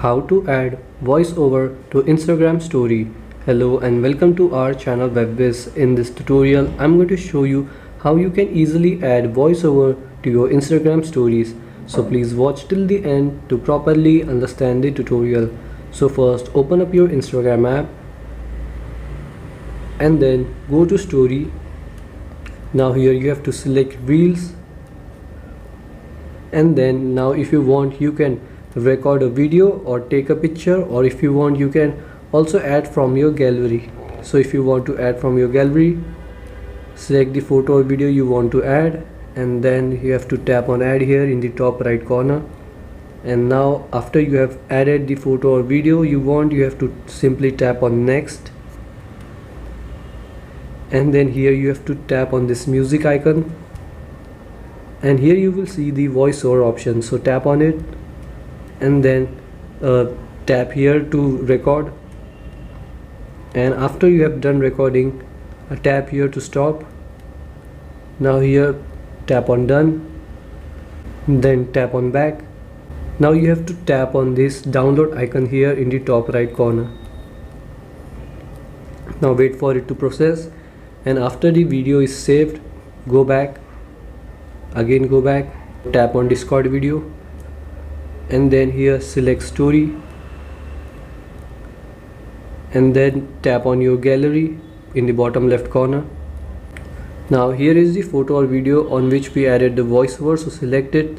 How to add voiceover to Instagram story. Hello and welcome to our channel Whizz. In this tutorial I'm going to show you how you can easily add voiceover to your Instagram stories. So please watch till the end to properly understand the tutorial. So first open up your Instagram app and then go to story. Now here you have to select reels, and then now if you want you can record a video or take a picture, or if you want you can also add from your gallery. So if you want to add from your gallery, select the photo or video you want to add, and then you have to tap on add here in the top right corner. And now after you have added the photo or video you want, you have to simply tap on next, and then here you have to tap on this music icon, and here you will see the voiceover option. So tap on it and then tap here to record, and after you have done recording tap here to stop. Now here tap on done, then tap on back. Now you have to tap on this download icon here in the top right corner. Now wait for it to process, and after the video is saved, go back, again go back, tap on Discord video, and then here select story, and then tap on your gallery in the bottom left corner. Now here is the photo or video on which we added the voiceover, so select it,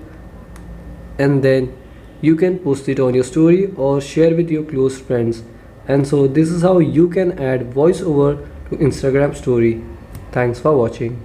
and then you can post it on your story or share with your close friends. And so this is how you can add voiceover to Instagram story. Thanks for watching.